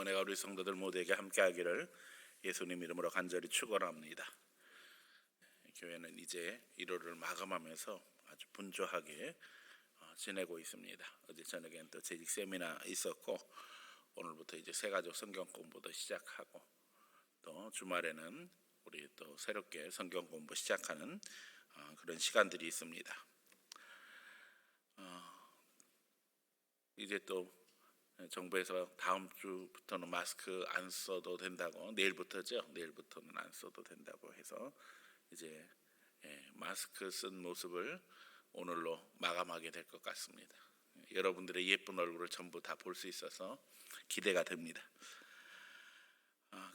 은혜가 우리 성도들 모두에게 함께하기를 예수님 이름으로 간절히 축원합니다. 교회는 이제 1월을 마감하면서 아주 분주하게 지내고 있습니다. 어제 저녁에는 또 재직 세미나 있었고, 오늘부터 이제 새가족 성경 공부도 시작하고, 또 주말에는 우리 또 새롭게 성경 공부 시작하는 그런 시간들이 있습니다. 이제 또 정부에서 다음 주부터는 마스크 안 써도 된다고, 내일부터죠. 내일부터는 안 써도 된다고 해서 이제 마스크 쓴 모습을 오늘로 마감하게 될 것 같습니다. 여러분들의 예쁜 얼굴을 전부 다 볼 수 있어서 기대가 됩니다.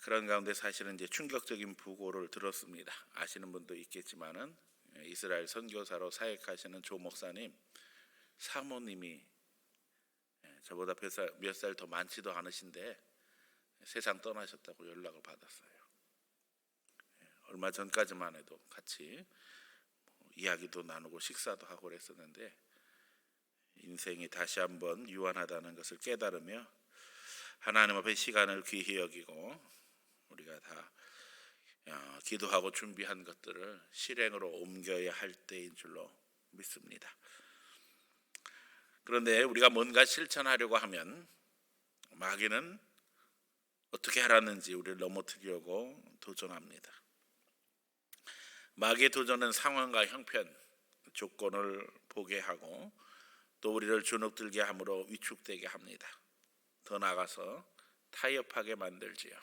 그런 가운데 사실은 이제 충격적인 부고를 들었습니다. 아시는 분도 있겠지만은 이스라엘 선교사로 사역하시는 조 목사님 사모님이 저보다 몇 살 더 많지도 않으신데 세상 떠나셨다고 연락을 받았어요. 얼마 전까지만 해도 같이 이야기도 나누고 식사도 하고 그랬었는데, 인생이 다시 한번 유한하다는 것을 깨달으며 하나님 앞에 시간을 귀히 여기고 우리가 다 기도하고 준비한 것들을 실행으로 옮겨야 할 때인 줄로 믿습니다. 그런데 우리가 뭔가 실천하려고 하면 마귀는 어떻게 하라는지 우리를 넘어뜨리려고 도전합니다. 마귀의 도전은 상황과 형편, 조건을 보게 하고 또 우리를 주눅들게 함으로 위축되게 합니다. 더 나아가서 타협하게 만들지요.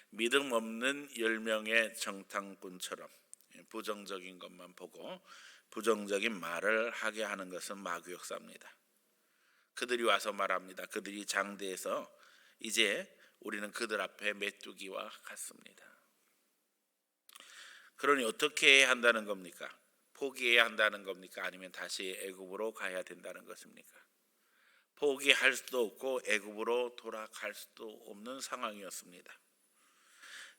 믿음 없는 10명의 정탐꾼처럼 부정적인 것만 보고 부정적인 말을 하게 하는 것은 마귀 역사입니다. 그들이 와서 말합니다. 그들이 장대에서 이제 우리는 그들 앞에 메뚜기와 같습니다. 그러니 어떻게 해야 한다는 겁니까? 포기해야 한다는 겁니까? 아니면 다시 애굽으로 가야 된다는 것입니까? 포기할 수도 없고 애굽으로 돌아갈 수도 없는 상황이었습니다.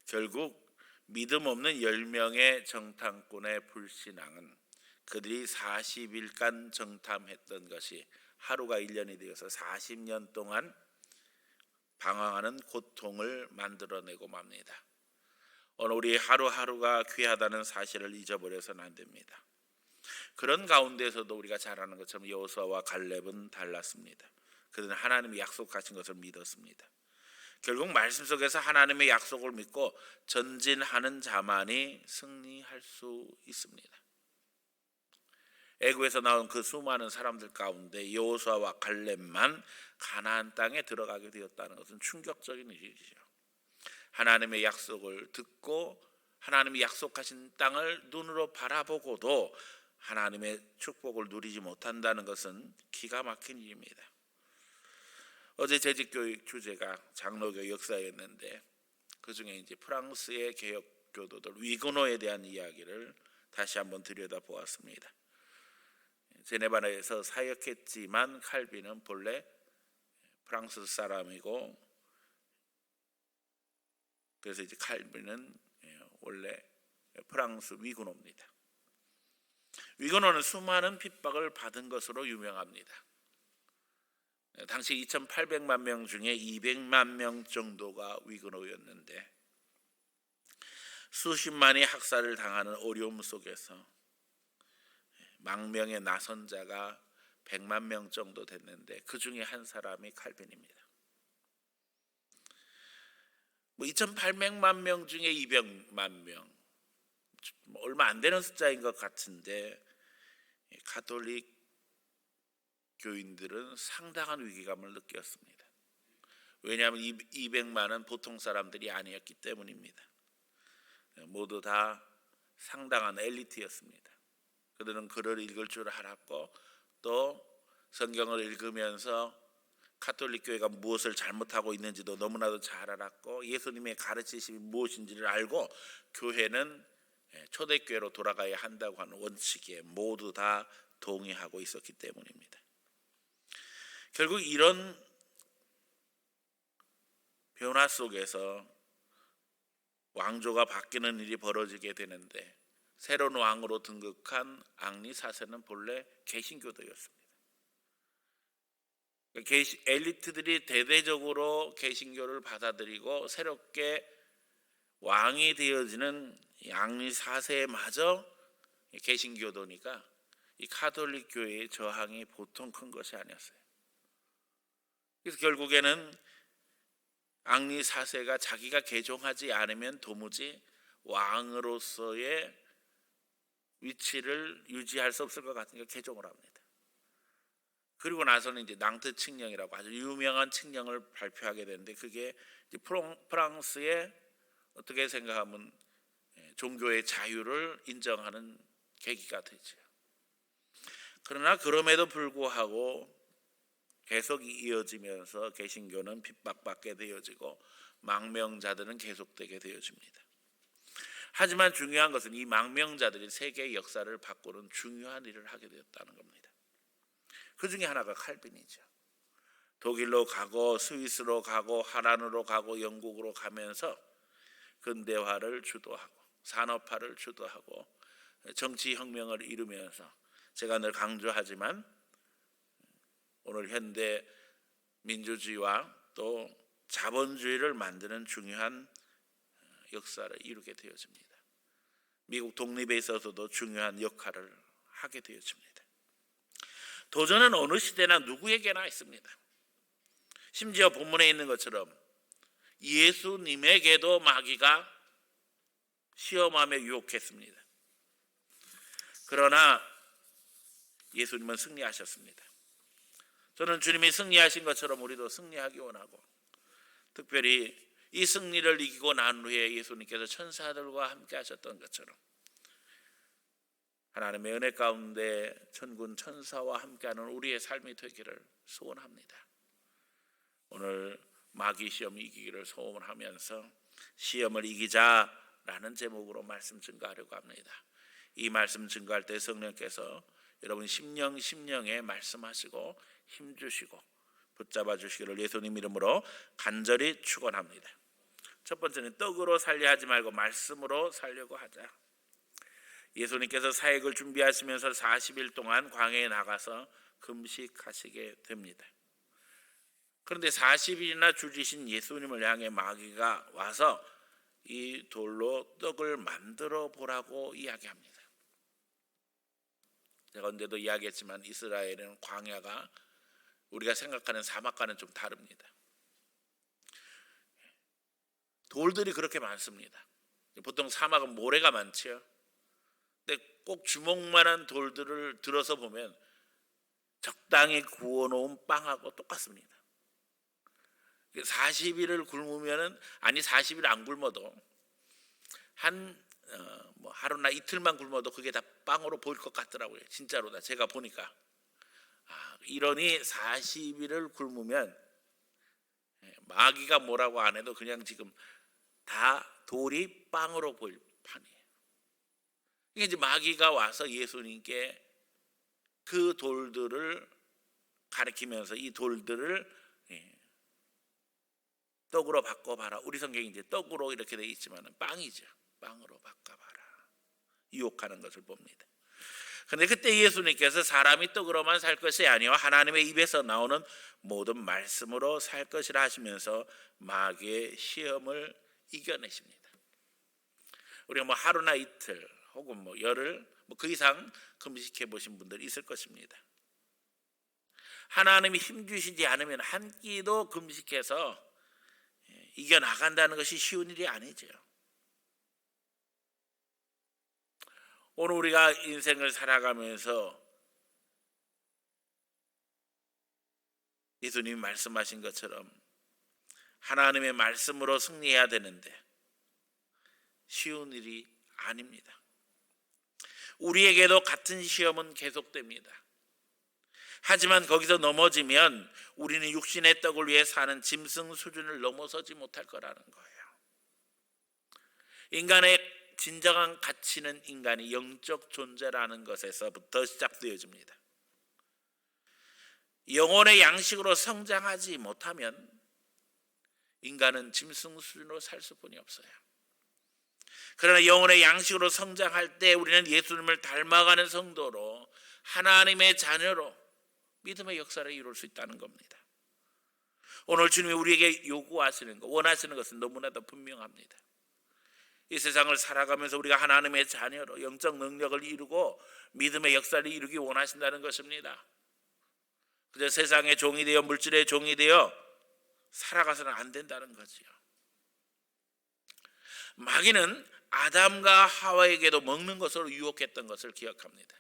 결국 믿음 없는 10명의 정탐꾼의 불신앙은 그들이 40일간 정탐했던 것이 하루가 1년이 되어서 40년 동안 방황하는 고통을 만들어내고 맙니다. 오늘 우리 하루하루가 귀하다는 사실을 잊어버려서는 안 됩니다. 그런 가운데서도 우리가 잘 아는 것처럼 여호수아와 갈렙은 달랐습니다. 그들은 하나님이 약속하신 것을 믿었습니다. 결국 말씀 속에서 하나님의 약속을 믿고 전진하는 자만이 승리할 수 있습니다. 애굽에서 나온 그 수많은 사람들 가운데 여호수아와 갈렙만 가나안 땅에 들어가게 되었다는 것은 충격적인 일이죠. 하나님의 약속을 듣고 하나님이 약속하신 땅을 눈으로 바라보고도 하나님의 축복을 누리지 못한다는 것은 기가 막힌 일입니다. 어제 재직교육 주제가 장로교 역사였는데, 그 중에 이제 프랑스의 개혁교도들 위그노에 대한 이야기를 다시 한번 들여다보았습니다. 제네바에서 사역했지만 칼빈은 본래 프랑스 사람이고, 그래서 이제 칼빈은 원래 프랑스 위그노입니다. 위그노는 수많은 핍박을 받은 것으로 유명합니다. 당시 2,800만 명 중에 200만 명 정도가 위그노였는데, 수십만이 학살을 당하는 어려움 속에서 망명의 나선 자가 100만 명 정도 됐는데 그 중에 한 사람이 칼빈입니다. 2,800만 명 중에 200만 명, 얼마 안 되는 숫자인 것 같은데 가톨릭 교인들은 상당한 위기감을 느꼈습니다. 왜냐하면 200만은 보통 사람들이 아니었기 때문입니다. 모두 다 상당한 엘리트였습니다. 그들은 글을 읽을 줄 알았고 또 성경을 읽으면서 가톨릭 교회가 무엇을 잘못하고 있는지도 너무나도 잘 알았고, 예수님의 가르치심이 무엇인지를 알고 교회는 초대교회로 돌아가야 한다고 하는 원칙에 모두 다 동의하고 있었기 때문입니다. 결국 이런 변화 속에서 왕조가 바뀌는 일이 벌어지게 되는데, 새로운 왕으로 등극한 앙리 4세는 본래 개신교도였습니다. 엘리트들이 대대적으로 개신교를 받아들이고 새롭게 왕이 되어지는 앙리 4세마저 개신교도니까 이 카톨릭 교회의 저항이 보통 큰 것이 아니었어요. 그래서 결국에는 앙리 4세가 자기가 개종하지 않으면 도무지 왕으로서의 위치를 유지할 수 없을 것 같으니까 개종을 합니다. 그리고 나서는 이제 낭트 칙령이라고 아주 유명한 칙령을 발표하게 되는데, 그게 이제 프랑스의 어떻게 생각하면 종교의 자유를 인정하는 계기가 되죠. 그러나 그럼에도 불구하고 계속 이어지면서 개신교는 핍박받게 되어지고 망명자들은 계속되게 되어집니다. 하지만 중요한 것은 이 망명자들이 세계의 역사를 바꾸는 중요한 일을 하게 되었다는 겁니다. 그 중에 하나가 칼빈이죠. 독일로 가고 스위스로 가고 하란으로 가고 영국으로 가면서 근대화를 주도하고 산업화를 주도하고 정치혁명을 이루면서, 제가 늘 강조하지만 오늘 현대 민주주의와 또 자본주의를 만드는 중요한 역사를 이루게 되어집니다. 미국 독립에 있어서도 중요한 역할을 하게 되어집니다. 도전은 어느 시대나 누구에게나 있습니다. 심지어 본문에 있는 것처럼 예수님에게도 마귀가 시험하며 유혹했습니다. 그러나 예수님은 승리하셨습니다. 저는 주님이 승리하신 것처럼 우리도 승리하기 원하고, 특별히 이 승리를 이기고 난 후에 예수님께서 천사들과 함께 하셨던 것처럼 하나님의 은혜 가운데 천군 천사와 함께하는 우리의 삶이 되기를 소원합니다. 오늘 마귀 시험 이기기를 소원하면서 시험을 이기자라는 제목으로 말씀 증거하려고 합니다. 이 말씀 증거할 때 성령께서 여러분 심령에 말씀하시고 힘주시고 붙잡아 주시기를 예수님 이름으로 간절히 축원합니다. 첫 번째는 떡으로 살려 하지 말고 말씀으로 살려고 하자. 예수님께서 사역을 준비하시면서 40일 동안 광야에 나가서 금식하시게 됩니다. 그런데 40일이나 줄이신 예수님을 향해 마귀가 와서 이 돌로 떡을 만들어 보라고 이야기합니다. 제가 언제도 이야기했지만 이스라엘은 광야가 우리가 생각하는 사막과는 좀 다릅니다. 돌들이 그렇게 많습니다. 보통 사막은 모래가 많지요. 근데 꼭 주먹만한 돌들을 들어서 보면 적당히 구워놓은 빵하고 똑같습니다. 40일을 굶으면은, 아니 40일 안 굶어도 하루나 이틀만 굶어도 그게 다 빵으로 보일 것 같더라고요. 진짜로다. 제가 보니까 이러니 40일을 굶으면 마귀가 뭐라고 안 해도 그냥 지금 다 돌이 빵으로 보일 판이에요. 이게 이제 마귀가 와서 예수님께 그 돌들을 가리키면서 이 돌들을 떡으로 바꿔봐라. 우리 성경이 이제 떡으로 이렇게 되어 있지만 빵이죠. 빵으로 바꿔봐라. 유혹하는 것을 봅니다. 그런데 그때 예수님께서 사람이 떡으로만 살 것이 아니요 하나님의 입에서 나오는 모든 말씀으로 살 것이라 하시면서 마귀의 시험을 이겨내십니다. 우리가 하루나 이틀 혹은 열흘 그 이상 금식해 보신 분들이 있을 것입니다. 하나님이 힘 주시지 않으면 한 끼도 금식해서 이겨나간다는 것이 쉬운 일이 아니죠. 오늘 우리가 인생을 살아가면서 예수님이 말씀하신 것처럼 하나님의 말씀으로 승리해야 되는데 쉬운 일이 아닙니다. 우리에게도 같은 시험은 계속됩니다. 하지만 거기서 넘어지면 우리는 육신의 떡을 위해 사는 짐승 수준을 넘어서지 못할 거라는 거예요. 인간의 진정한 가치는 인간이 영적 존재라는 것에서부터 시작되어집니다. 영혼의 양식으로 성장하지 못하면 인간은 짐승 수준으로 살 수뿐이 없어요. 그러나 영혼의 양식으로 성장할 때 우리는 예수님을 닮아가는 성도로 하나님의 자녀로 믿음의 역사를 이룰 수 있다는 겁니다. 오늘 주님이 우리에게 요구하시는 것, 원하시는 것은 너무나도 분명합니다. 이 세상을 살아가면서 우리가 하나님의 자녀로 영적 능력을 이루고 믿음의 역사를 이루기 원하신다는 것입니다. 그저 세상의 종이 되어 물질의 종이 되어 살아가서는 안 된다는 거지요. 마귀는 아담과 하와에게도 먹는 것으로 유혹했던 것을 기억합니다.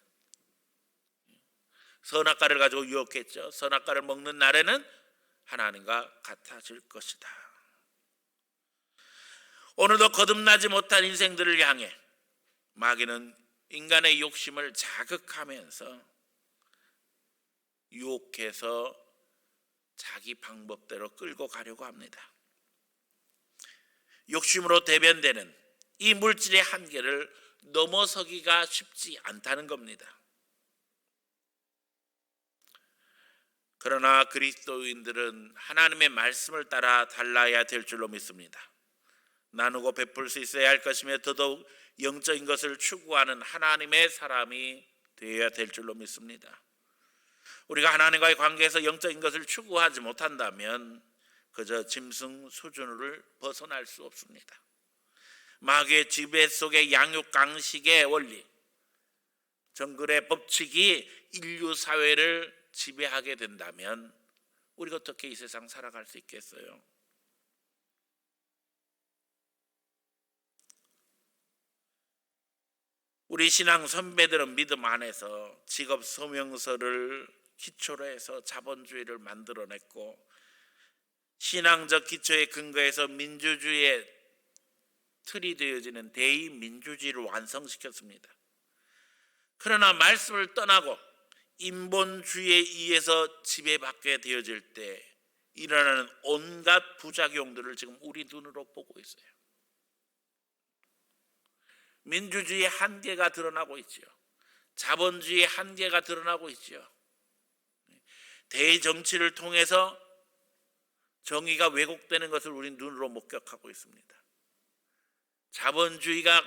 선악과를 가지고 유혹했죠. 선악과를 먹는 날에는 하나님과 같아질 것이다. 오늘도 거듭나지 못한 인생들을 향해 마귀는 인간의 욕심을 자극하면서 유혹해서 자기 방법대로 끌고 가려고 합니다. 욕심으로 대변되는 이 물질의 한계를 넘어서기가 쉽지 않다는 겁니다. 그러나 그리스도인들은 하나님의 말씀을 따라 달라야 될 줄로 믿습니다. 나누고 베풀 수 있어야 할 것이며 더더욱 영적인 것을 추구하는 하나님의 사람이 되어야 될 줄로 믿습니다. 우리가 하나님과의 관계에서 영적인 것을 추구하지 못한다면 그저 짐승 수준을 벗어날 수 없습니다. 마귀의 지배 속의 양육 강식의 원리, 정글의 법칙이 인류 사회를 지배하게 된다면 우리가 어떻게 이 세상 살아갈 수 있겠어요? 우리 신앙 선배들은 믿음 안에서 직업 소명서를 기초로 해서 자본주의를 만들어냈고 신앙적 기초에 근거해서 민주주의의 틀이 되어지는 대의민주주의를 완성시켰습니다. 그러나 말씀을 떠나고 인본주의에 의해서 지배받게 되어질 때 일어나는 온갖 부작용들을 지금 우리 눈으로 보고 있어요. 민주주의의 한계가 드러나고 있죠. 자본주의의 한계가 드러나고 있죠. 대정치를 통해서 정의가 왜곡되는 것을 우리 눈으로 목격하고 있습니다. 자본주의가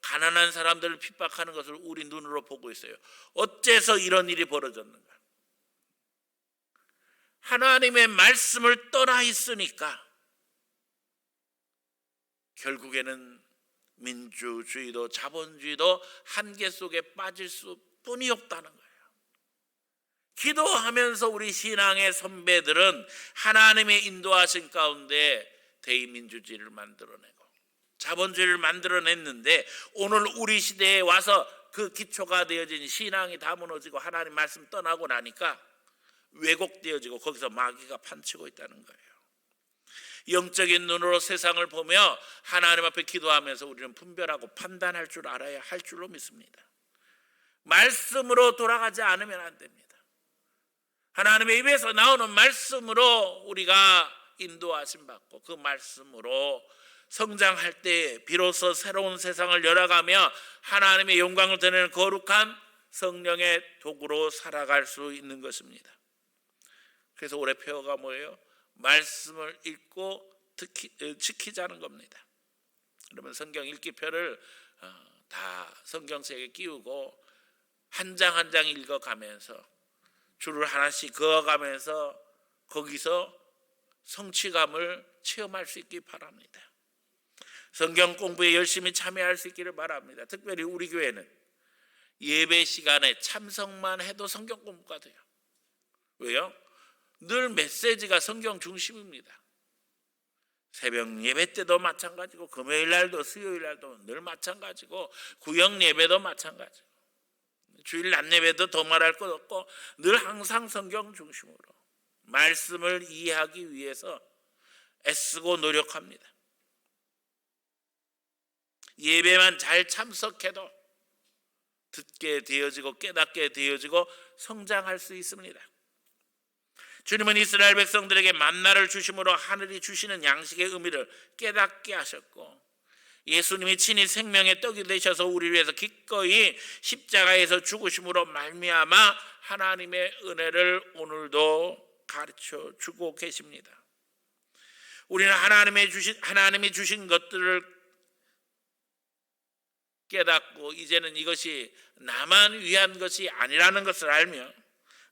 가난한 사람들을 핍박하는 것을 우리 눈으로 보고 있어요. 어째서 이런 일이 벌어졌는가? 하나님의 말씀을 떠나 있으니까 결국에는 민주주의도 자본주의도 한계 속에 빠질 수뿐이 없다는 거예요. 기도하면서 우리 신앙의 선배들은 하나님의 인도하신 가운데 대의민주주의를 만들어내고 자본주의를 만들어냈는데 오늘 우리 시대에 와서 그 기초가 되어진 신앙이 다 무너지고 하나님 말씀 떠나고 나니까 왜곡되어지고 거기서 마귀가 판치고 있다는 거예요. 영적인 눈으로 세상을 보며 하나님 앞에 기도하면서 우리는 분별하고 판단할 줄 알아야 할 줄로 믿습니다. 말씀으로 돌아가지 않으면 안 됩니다. 하나님의 입에서 나오는 말씀으로 우리가 인도하심 받고 그 말씀으로 성장할 때 비로소 새로운 세상을 열어가며 하나님의 영광을 드러내는 거룩한 성령의 도구로 살아갈 수 있는 것입니다. 그래서 올해 표어가 뭐예요? 말씀을 읽고 지키자는 겁니다. 그러면 성경 읽기표를 다 성경책에 끼우고 한 장 한 장 읽어가면서 줄을 하나씩 그어가면서 거기서 성취감을 체험할 수 있기 바랍니다. 성경 공부에 열심히 참여할 수 있기를 바랍니다. 특별히 우리 교회는 예배 시간에 참석만 해도 성경 공부가 돼요. 왜요? 늘 메시지가 성경 중심입니다. 새벽 예배 때도 마찬가지고 금요일 날도 수요일 날도 늘 마찬가지고 구역 예배도 마찬가지고 주일 낮 예배도 더 말할 것 없고 늘 항상 성경 중심으로 말씀을 이해하기 위해서 애쓰고 노력합니다. 예배만 잘 참석해도 듣게 되어지고 깨닫게 되어지고 성장할 수 있습니다. 주님은 이스라엘 백성들에게 만나를 주심으로 하늘이 주시는 양식의 의미를 깨닫게 하셨고 예수님이 친히 생명의 떡이 되셔서 우리를 위해서 기꺼이 십자가에서 죽으심으로 말미암아 하나님의 은혜를 오늘도 가르쳐 주고 계십니다. 우리는 하나님이 주신 것들을 깨닫고 이제는 이것이 나만 위한 것이 아니라는 것을 알며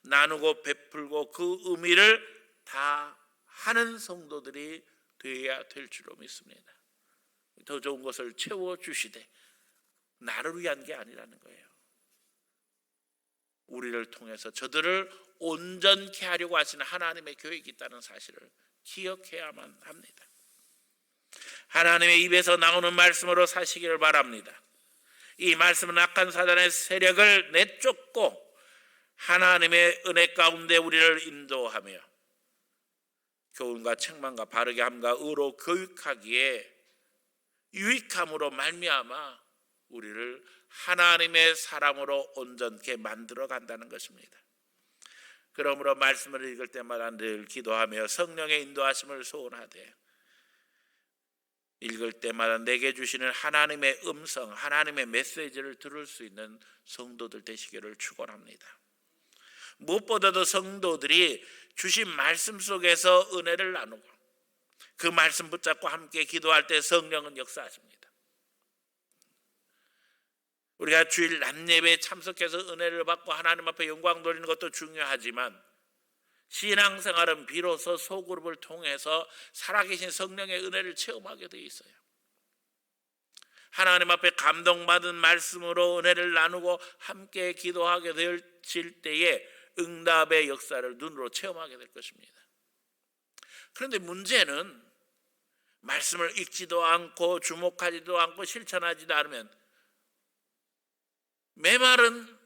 나누고 베풀고 그 의미를 다 하는 성도들이 되어야 될 줄로 믿습니다. 더 좋은 것을 채워주시되 나를 위한 게 아니라는 거예요. 우리를 통해서 저들을 온전케 하려고 하시는 하나님의 계획이 있다는 사실을 기억해야만 합니다. 하나님의 입에서 나오는 말씀으로 사시기를 바랍니다. 이 말씀은 악한 사단의 세력을 내쫓고 하나님의 은혜 가운데 우리를 인도하며 교훈과 책망과 바르게 함과 의로 교육하기에 유익함으로 말미암아 우리를 하나님의 사람으로 온전케 만들어 간다는 것입니다. 그러므로 말씀을 읽을 때마다 늘 기도하며 성령의 인도하심을 소원하되 읽을 때마다 내게 주시는 하나님의 음성, 하나님의 메시지를 들을 수 있는 성도들 되시기를 축원합니다. 무엇보다도 성도들이 주신 말씀 속에서 은혜를 나누고 그 말씀 붙잡고 함께 기도할 때 성령은 역사하십니다. 우리가 주일 낮예배에 참석해서 은혜를 받고 하나님 앞에 영광 돌리는 것도 중요하지만 신앙생활은 비로소 소그룹을 통해서 살아계신 성령의 은혜를 체험하게 되어 있어요. 하나님 앞에 감동받은 말씀으로 은혜를 나누고 함께 기도하게 되실 때에 응답의 역사를 눈으로 체험하게 될 것입니다. 그런데 문제는 말씀을 읽지도 않고 주목하지도 않고 실천하지도 않으면 메마른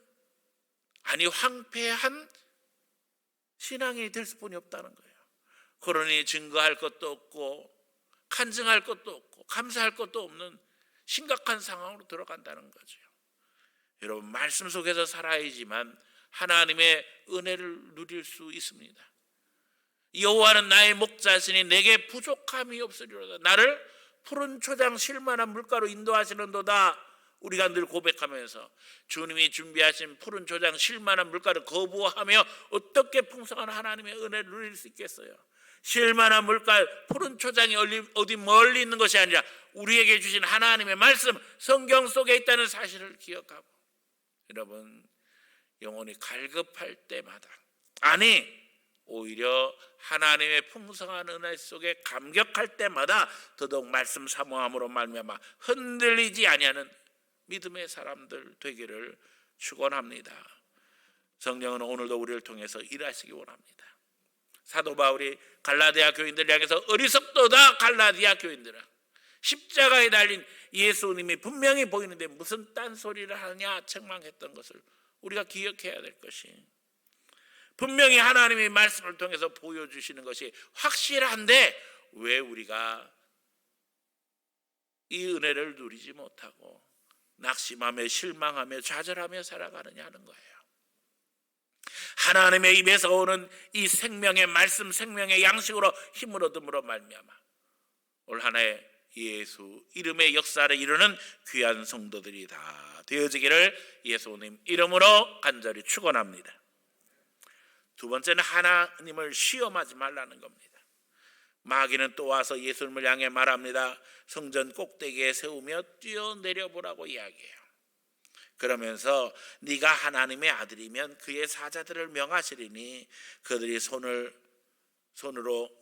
아니 황폐한 신앙이 될 수뿐이 없다는 거예요. 그러니 증거할 것도 없고 간증할 것도 없고 감사할 것도 없는 심각한 상황으로 들어간다는 거죠. 여러분 말씀 속에서 살아야지만 하나님의 은혜를 누릴 수 있습니다. 여호와는 나의 목자시니 내게 부족함이 없으리로다. 나를 푸른 초장 쉴만한 물가로 인도하시는도다. 우리가 늘 고백하면서 주님이 준비하신 푸른 초장 쉴만한 물가를 거부하며 어떻게 풍성한 하나님의 은혜를 누릴 수 있겠어요? 쉴만한 물가, 푸른 초장이 어디 멀리 있는 것이 아니라 우리에게 주신 하나님의 말씀, 성경 속에 있다는 사실을 기억하고 여러분 영혼이 갈급할 때마다 아니 오히려 하나님의 풍성한 은혜 속에 감격할 때마다 더더욱 말씀 사모함으로 말미암아 흔들리지 아니하는 믿음의 사람들 되기를 축원합니다. 성령은 오늘도 우리를 통해서 일하시기 원합니다. 사도 바울이 갈라디아 교인들 향해서 어리석도다 갈라디아 교인들아, 십자가에 달린 예수님이 분명히 보이는데 무슨 딴소리를 하느냐 책망했던 것을 우리가 기억해야 될 것이, 분명히 하나님의 말씀을 통해서 보여주시는 것이 확실한데 왜 우리가 이 은혜를 누리지 못하고 낙심하며 실망하며 좌절하며 살아가느냐 하는 거예요. 하나님의 입에서 오는 이 생명의 말씀, 생명의 양식으로 힘을 얻음으로 말미암아 올 한 해 예수 이름의 역사를 이루는 귀한 성도들이 다 되어지기를 예수님 이름으로 간절히 축원합니다. 두 번째는 하나님을 시험하지 말라는 겁니다. 마귀는 또 와서 예수님을 향해 말합니다. 성전 꼭대기에 세우며 뛰어내려 보라고 이야기해요. 그러면서 네가 하나님의 아들이면 그의 사자들을 명하시리니 그들이 손으로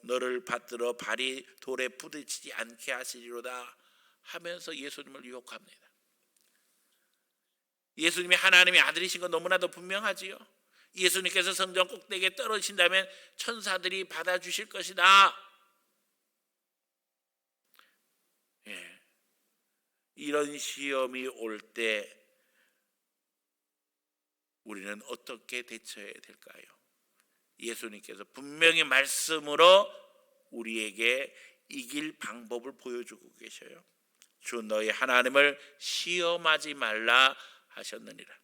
너를 받들어 발이 돌에 부딪히지 않게 하시리로다 하면서 예수님을 유혹합니다. 예수님이 하나님의 아들이신 건 너무나도 분명하지요. 예수님께서 성전 꼭대기에 떨어지신다면 천사들이 받아주실 것이다. 이런 시험이 올 때 우리는 어떻게 대처해야 될까요? 예수님께서 분명히 말씀으로 우리에게 이길 방법을 보여주고 계셔요. 주 너희 하나님을 시험하지 말라 하셨느니라.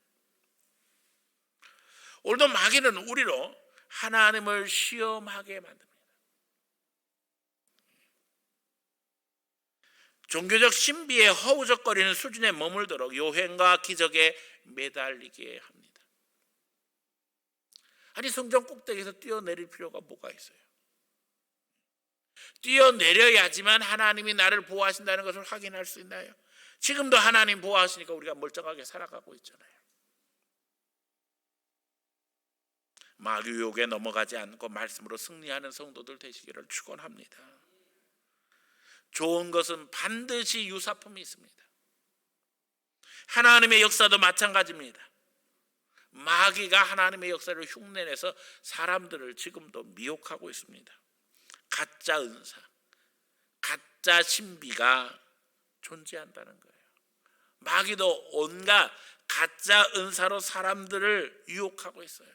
오늘도 마귀는 우리로 하나님을 시험하게 만듭니다. 종교적 신비에 허우적거리는 수준에 머물도록 요행과 기적에 매달리게 합니다. 아니 성전 꼭대기에서 뛰어내릴 필요가 뭐가 있어요? 뛰어내려야지만 하나님이 나를 보호하신다는 것을 확인할 수 있나요? 지금도 하나님 보호하시니까 우리가 멀쩡하게 살아가고 있잖아요. 마귀 유혹에 넘어가지 않고 말씀으로 승리하는 성도들 되시기를 축원합니다. 좋은 것은 반드시 유사품이 있습니다. 하나님의 역사도 마찬가지입니다. 마귀가 하나님의 역사를 흉내내서 사람들을 지금도 미혹하고 있습니다. 가짜 은사, 가짜 신비가 존재한다는 거예요. 마귀도 온갖 가짜 은사로 사람들을 유혹하고 있어요.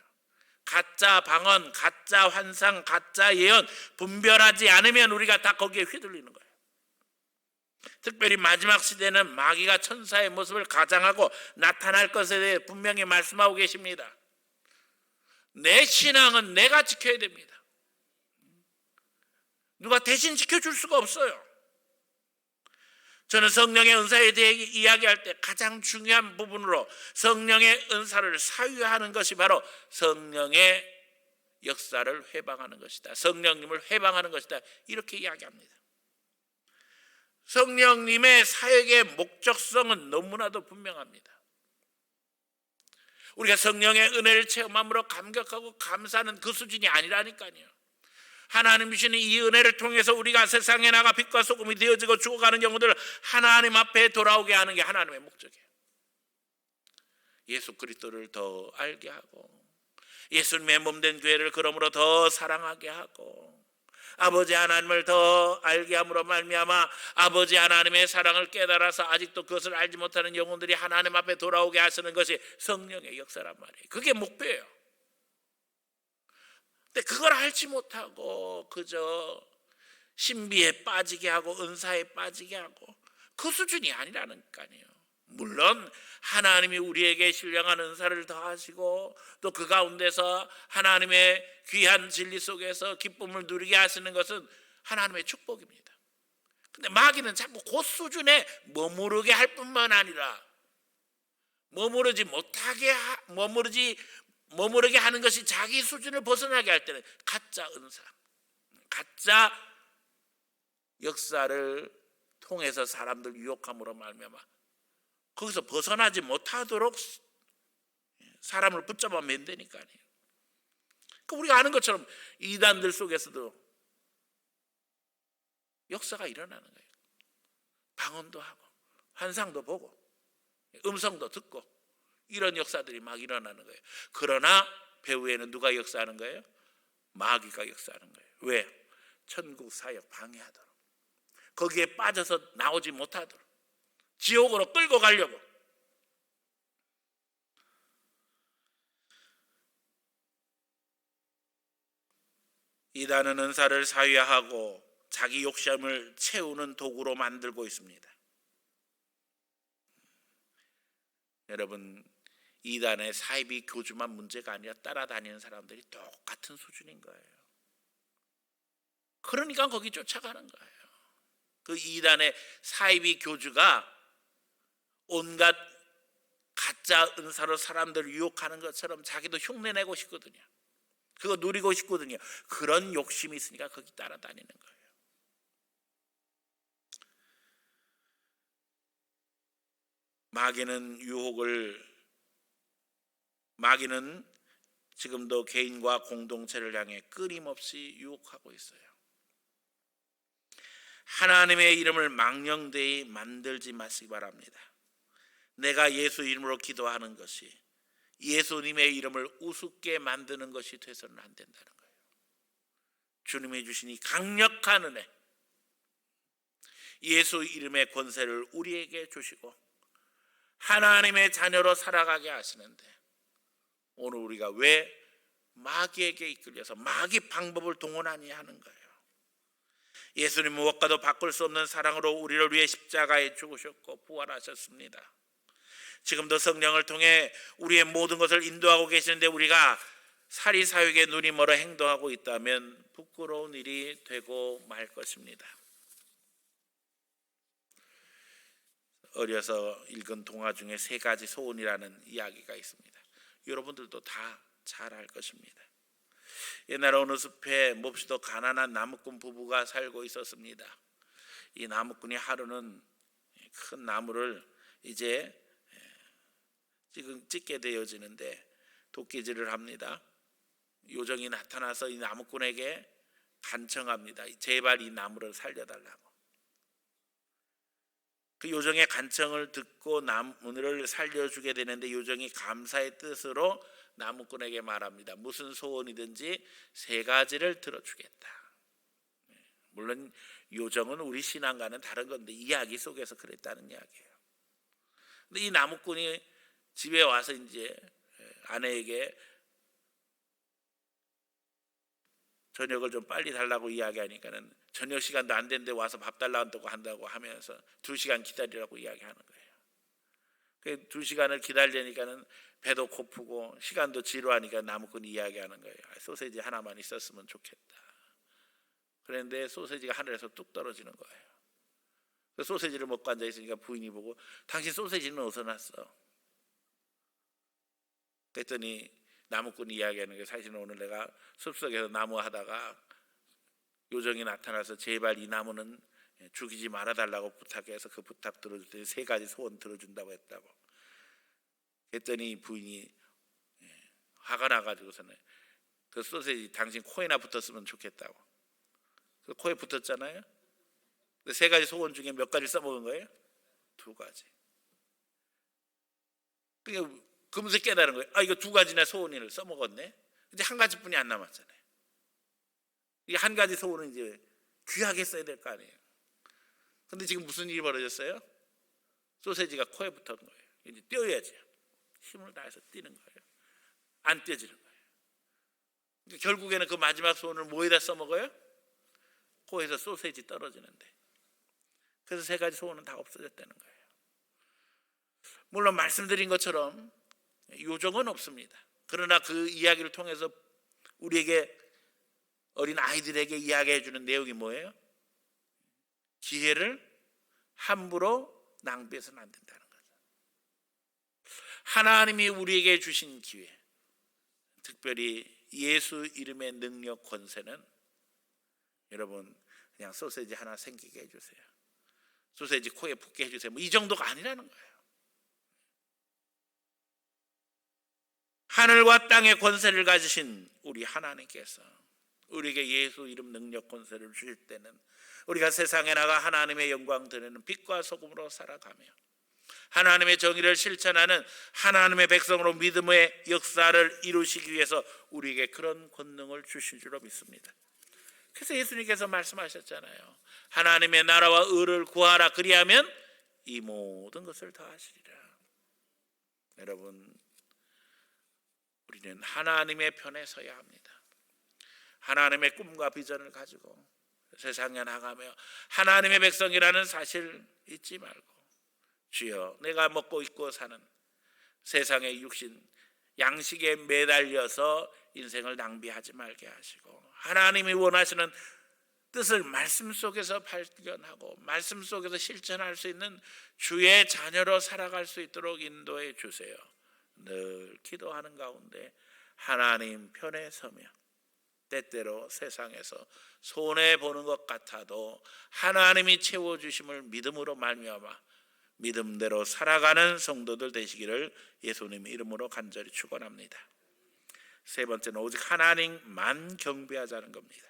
가짜 방언, 가짜 환상, 가짜 예언 분별하지 않으면 우리가 다 거기에 휘둘리는 거예요. 특별히 마지막 시대는 마귀가 천사의 모습을 가장하고 나타날 것에 대해 분명히 말씀하고 계십니다. 내 신앙은 내가 지켜야 됩니다. 누가 대신 지켜줄 수가 없어요. 저는 성령의 은사에 대해 이야기할 때 가장 중요한 부분으로 성령의 은사를 사유하는 것이 바로 성령의 역사를 회방하는 것이다. 성령님을 회방하는 것이다. 이렇게 이야기합니다. 성령님의 사역의 목적성은 너무나도 분명합니다. 우리가 성령의 은혜를 체험함으로 감격하고 감사하는 그 수준이 아니라니까요. 하나님 주시는 이 은혜를 통해서 우리가 세상에 나가 빛과 소금이 되어지고 죽어가는 영혼들을 하나님 앞에 돌아오게 하는 게 하나님의 목적이에요. 예수 그리스도를 더 알게 하고 예수님의 몸된 교회를 그러므로 더 사랑하게 하고 아버지 하나님을 더 알게 함으로 말미암아 아버지 하나님의 사랑을 깨달아서 아직도 그것을 알지 못하는 영혼들이 하나님 앞에 돌아오게 하시는 것이 성령의 역사란 말이에요. 그게 목표예요. 근데 그걸 알지 못하고 그저 신비에 빠지게 하고 은사에 빠지게 하고 그 수준이 아니라니까요. 물론 하나님이 우리에게 신령한 은사를 더하시고 또 그 가운데서 하나님의 귀한 진리 속에서 기쁨을 누리게 하시는 것은 하나님의 축복입니다. 근데 마귀는 자꾸 그 수준에 머무르게 할 뿐만 아니라 머무르게 하는 것이 자기 수준을 벗어나게 할 때는 가짜 은사, 가짜 역사를 통해서 사람들 유혹함으로 말미암아 거기서 벗어나지 못하도록 사람을 붙잡아 맨다니까요. 우리가 아는 것처럼 이단들 속에서도 역사가 일어나는 거예요. 방언도 하고 환상도 보고 음성도 듣고 이런 역사들이 막 일어나는 거예요. 그러나 배후에는 누가 역사하는 거예요? 마귀가 역사하는 거예요. 왜? 천국 사역 방해하도록, 거기에 빠져서 나오지 못하도록, 지옥으로 끌고 가려고. 이단은 은사를 사유하고 자기 욕심을 채우는 도구로 만들고 있습니다. 여러분, 이단의 사이비 교주만 문제가 아니라 따라다니는 사람들이 똑같은 수준인 거예요. 그러니까 거기 쫓아가는 거예요. 그 이단의 사이비 교주가 온갖 가짜 은사로 사람들을 유혹하는 것처럼 자기도 흉내내고 싶거든요. 그거 누리고 싶거든요. 그런 욕심이 있으니까 거기 따라다니는 거예요. 마귀는 지금도 개인과 공동체를 향해 끊임없이 유혹하고 있어요. 하나님의 이름을 망령되이 만들지 마시기 바랍니다. 내가 예수 이름으로 기도하는 것이 예수님의 이름을 우습게 만드는 것이 돼서는 안 된다는 거예요. 주님이 주신 이 강력한 은혜, 예수 이름의 권세를 우리에게 주시고 하나님의 자녀로 살아가게 하시는데 오늘 우리가 왜 마귀에게 이끌려서 마귀 방법을 동원하니 하는 거예요. 예수님 무엇과도 바꿀 수 없는 사랑으로 우리를 위해 십자가에 죽으셨고 부활하셨습니다. 지금도 성령을 통해 우리의 모든 것을 인도하고 계시는데 우리가 사리사욕에 눈이 멀어 행동하고 있다면 부끄러운 일이 되고 말 것입니다. 어려서 읽은 동화 중에 3가지 소원이라는 이야기가 있습니다. 여러분들도 다 잘 알 것입니다. 옛날 어느 숲에 몹시도 가난한 나무꾼 부부가 살고 있었습니다. 이 나무꾼이 하루는 큰 나무를 이제 지금 찢게 되어지는데 도끼질을 합니다. 요정이 나타나서 이 나무꾼에게 간청합니다. 제발 이 나무를 살려달라고. 그 요정의 간청을 듣고 나무를 살려주게 되는데 요정이 감사의 뜻으로 나무꾼에게 말합니다. 무슨 소원이든지 3가지를 들어주겠다. 물론 요정은 우리 신앙과는 다른 건데 이야기 속에서 그랬다는 이야기예요. 근데 이 나무꾼이 집에 와서 이제 아내에게 저녁을 좀 빨리 달라고 이야기하니까는 저녁 시간도 안 됐는데 와서 밥 달라고 한다고 하면서 2시간 기다리라고 이야기하는 거예요. 그 2시간을 기다리니까는 배도 고프고 시간도 지루하니까 나무꾼이 이야기하는 거예요. 소세지 하나만 있었으면 좋겠다. 그런데 소세지가 하늘에서 뚝 떨어지는 거예요. 그 소세지를 먹고 앉아 있으니까 부인이 보고 당신 소세지는 어디서 났어? 그랬더니 나무꾼이 이야기하는 게 사실은 오늘 내가 숲속에서 나무 하다가 요정이 나타나서 제발 이 나무는 죽이지 말아달라고 부탁해서 그 부탁 들어줄 때 3가지 소원 들어준다고 했다고. 그랬더니 부인이 화가 나가지고서는 그 소세지 당신 코에나 붙었으면 좋겠다고. 그 코에 붙었잖아요. 3가지 소원 중에 몇 가지 써먹은 거예요? 2가지. 그러니까 금세 깨달은 거예요. 이거 2가지나 소원을 써먹었네. 이제 1가지뿐이 안 남았잖아요. 이 1가지 소원은 이제 귀하게 써야 될 거 아니에요. 근데 지금 무슨 일이 벌어졌어요? 소세지가 코에 붙은 거예요. 이제 떼어야죠. 힘을 다해서 뛰는 거예요. 안 떼지는 거예요. 그러니까 결국에는 그 마지막 소원을 뭐에다 써먹어요? 코에서 소세지 떨어지는데. 그래서 3가지 소원은 다 없어졌다는 거예요. 물론 말씀드린 것처럼 요정은 없습니다. 그러나 그 이야기를 통해서 우리에게 어린 아이들에게 이야기해 주는 내용이 뭐예요? 기회를 함부로 낭비해서는 안 된다는 거죠. 하나님이 우리에게 주신 기회, 특별히 예수 이름의 능력 권세는 여러분 그냥 소세지 하나 생기게 해주세요. 소세지 코에 붙게 해주세요. 이 정도가 아니라는 거예요. 하늘과 땅의 권세를 가지신 우리 하나님께서 우리에게 예수 이름 능력 권세를 주실 때는 우리가 세상에 나가 하나님의 영광 드리는 빛과 소금으로 살아가며 하나님의 정의를 실천하는 하나님의 백성으로 믿음의 역사를 이루시기 위해서 우리에게 그런 권능을 주신 줄로 믿습니다. 그래서 예수님께서 말씀하셨잖아요. 하나님의 나라와 의를 구하라. 그리하면 이 모든 것을 더하시리라. 여러분, 우리는 하나님의 편에 서야 합니다. 하나님의 꿈과 비전을 가지고 세상에 나가며 하나님의 백성이라는 사실 잊지 말고 주여 내가 먹고 입고 사는 세상의 육신 양식에 매달려서 인생을 낭비하지 말게 하시고 하나님이 원하시는 뜻을 말씀 속에서 발견하고 말씀 속에서 실천할 수 있는 주의 자녀로 살아갈 수 있도록 인도해 주세요. 늘 기도하는 가운데 하나님 편에 서며 때때로 세상에서 손해보는 것 같아도 하나님이 채워주심을 믿음으로 말미암아 믿음대로 살아가는 성도들 되시기를 예수님 이름으로 간절히 축원합니다. 3번째는 오직 하나님만 경배하자는 겁니다.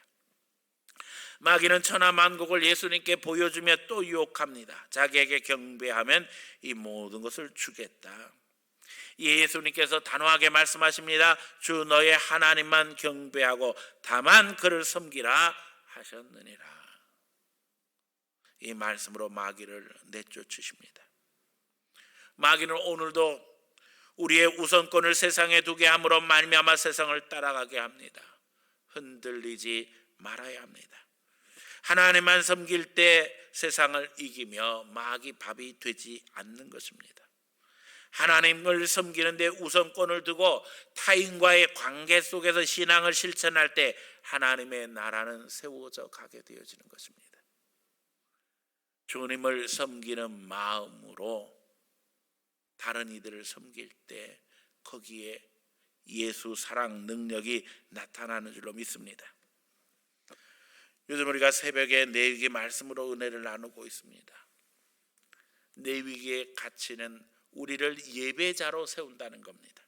마귀는 천하만국을 예수님께 보여주며 또 유혹합니다. 자기에게 경배하면 이 모든 것을 주겠다. 예수님께서 단호하게 말씀하십니다. 주 너의 하나님만 경배하고 다만 그를 섬기라 하셨느니라. 이 말씀으로 마귀를 내쫓으십니다. 마귀는 오늘도 우리의 우선권을 세상에 두게 함으로 말미암아 세상을 따라가게 합니다. 흔들리지 말아야 합니다. 하나님만 섬길 때 세상을 이기며 마귀 밥이 되지 않는 것입니다. 하나님을 섬기는 데 우선권을 두고 타인과의 관계 속에서 신앙을 실천할 때 하나님의 나라는 세워져 가게 되어지는 것입니다. 주님을 섬기는 마음으로 다른 이들을 섬길 때 거기에 예수 사랑 능력이 나타나는 줄로 믿습니다. 요즘 우리가 새벽에 내위기 말씀으로 은혜를 나누고 있습니다. 내위기의 가치는 우리를 예배자로 세운다는 겁니다.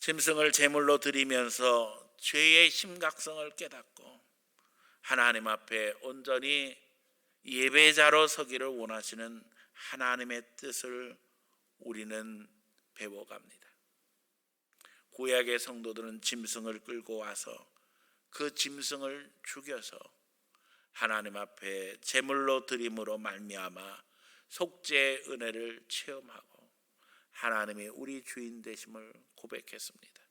짐승을 제물로 드리면서 죄의 심각성을 깨닫고 하나님 앞에 온전히 예배자로 서기를 원하시는 하나님의 뜻을 우리는 배워갑니다. 구약의 성도들은 짐승을 끌고 와서 그 짐승을 죽여서 하나님 앞에 제물로 드림으로 말미암아 속죄의 은혜를 체험하고 하나님이 우리 주인 되심을 고백했습니다.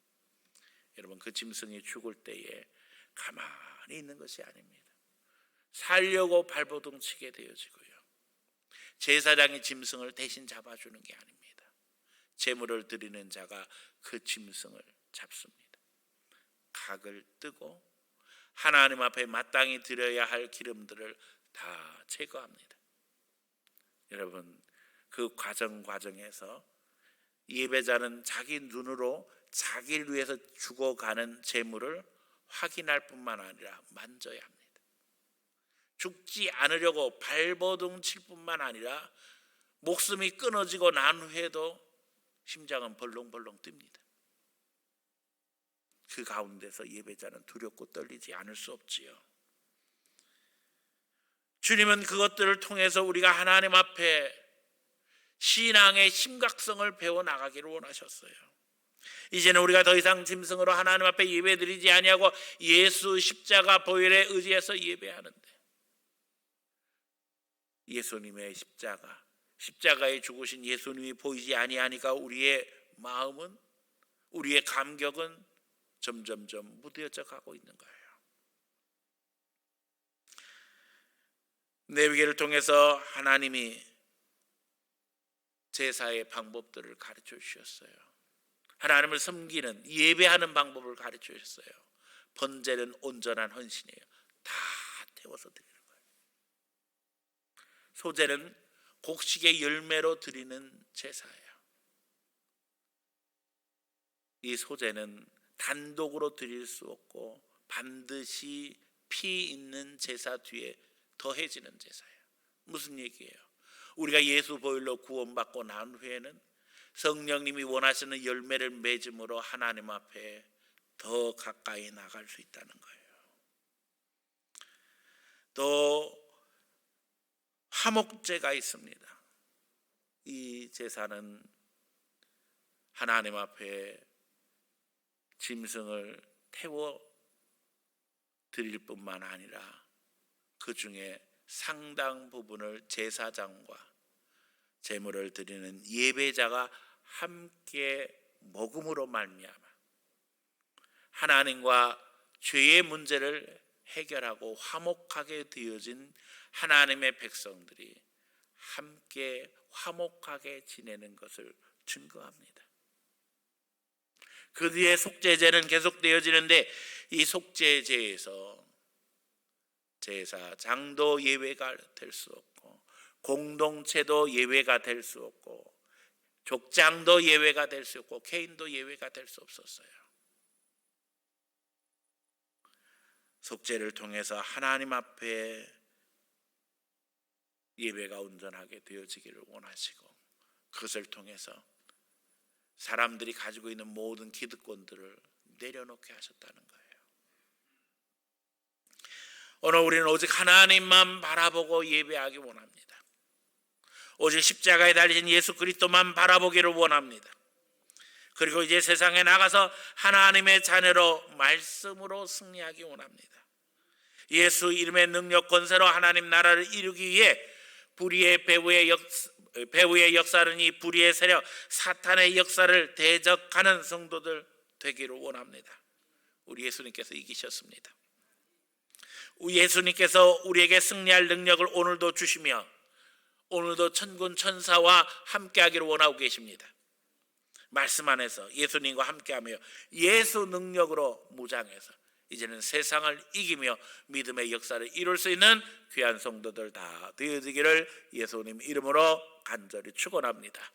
여러분, 그 짐승이 죽을 때에 가만히 있는 것이 아닙니다. 살려고 발버둥 치게 되어지고요. 제사장이 짐승을 대신 잡아주는 게 아닙니다. 제물을 드리는 자가 그 짐승을 잡습니다. 각을 뜨고 하나님 앞에 마땅히 드려야 할 기름들을 다 제거합니다. 여러분, 그 과정에서 예배자는 자기 눈으로 자기를 위해서 죽어가는 제물을 확인할 뿐만 아니라 만져야 합니다. 죽지 않으려고 발버둥 칠 뿐만 아니라 목숨이 끊어지고 난 후에도 심장은 벌렁벌렁 뜁니다. 그 가운데서 예배자는 두렵고 떨리지 않을 수 없지요. 주님은 그것들을 통해서 우리가 하나님 앞에 신앙의 심각성을 배워나가기를 원하셨어요. 이제는 우리가 더 이상 짐승으로 하나님 앞에 예배드리지 아니하고 예수 십자가 보혈에 의지해서 예배하는데, 예수님의 십자가에 죽으신 예수님이 보이지 아니하니까 우리의 마음은, 우리의 감격은 점점점 무뎌져 가고 있는 거예요. 레위기를 통해서 하나님이 제사의 방법들을 가르쳐 주셨어요. 하나님을 섬기는, 예배하는 방법을 가르쳐 주셨어요. 번제는 온전한 헌신이에요. 다 태워서 드리는 거예요. 소제는 곡식의 열매로 드리는 제사예요. 이 소제는 단독으로 드릴 수 없고 반드시 피 있는 제사 뒤에 더해지는 제사예요. 무슨 얘기예요? 우리가 예수 보혈로 구원받고 난 후에는 성령님이 원하시는 열매를 맺음으로 하나님 앞에 더 가까이 나갈 수 있다는 거예요. 또 화목제가 있습니다. 이 제사는 하나님 앞에 짐승을 태워 드릴 뿐만 아니라 그 중에 상당 부분을 제사장과 제물을 드리는 예배자가 함께 먹음으로 말미암아 하나님과 죄의 문제를 해결하고 화목하게 되어진 하나님의 백성들이 함께 화목하게 지내는 것을 증거합니다. 그 뒤에 속죄제는 계속되어지는데 이 속죄제에서 제사장도 예외가 될 수 없고 공동체도 예외가 될 수 없고 족장도 예외가 될 수 없고 개인도 예외가 될 수 없었어요. 속죄를 통해서 하나님 앞에 예배가 온전하게 되어지기를 원하시고 그것을 통해서 사람들이 가지고 있는 모든 기득권들을 내려놓게 하셨다는 거예요. 오늘 우리는 오직 하나님만 바라보고 예배하기 원합니다. 오직 십자가에 달리신 예수 그리스도만 바라보기를 원합니다. 그리고 이제 세상에 나가서 하나님의 자녀로 말씀으로 승리하기 원합니다. 예수 이름의 능력 권세로 하나님 나라를 이루기 위해 불의의 배후의 역사는 이 불의의 세력 사탄의 역사를 대적하는 성도들 되기를 원합니다. 우리 예수님께서 이기셨습니다. 예수님께서 우리에게 승리할 능력을 오늘도 주시며 오늘도 천군 천사와 함께하기를 원하고 계십니다. 말씀 안에서 예수님과 함께하며 예수 능력으로 무장해서 이제는 세상을 이기며 믿음의 역사를 이룰 수 있는 귀한 성도들 다 되어지기를 예수님 이름으로 간절히 축원합니다.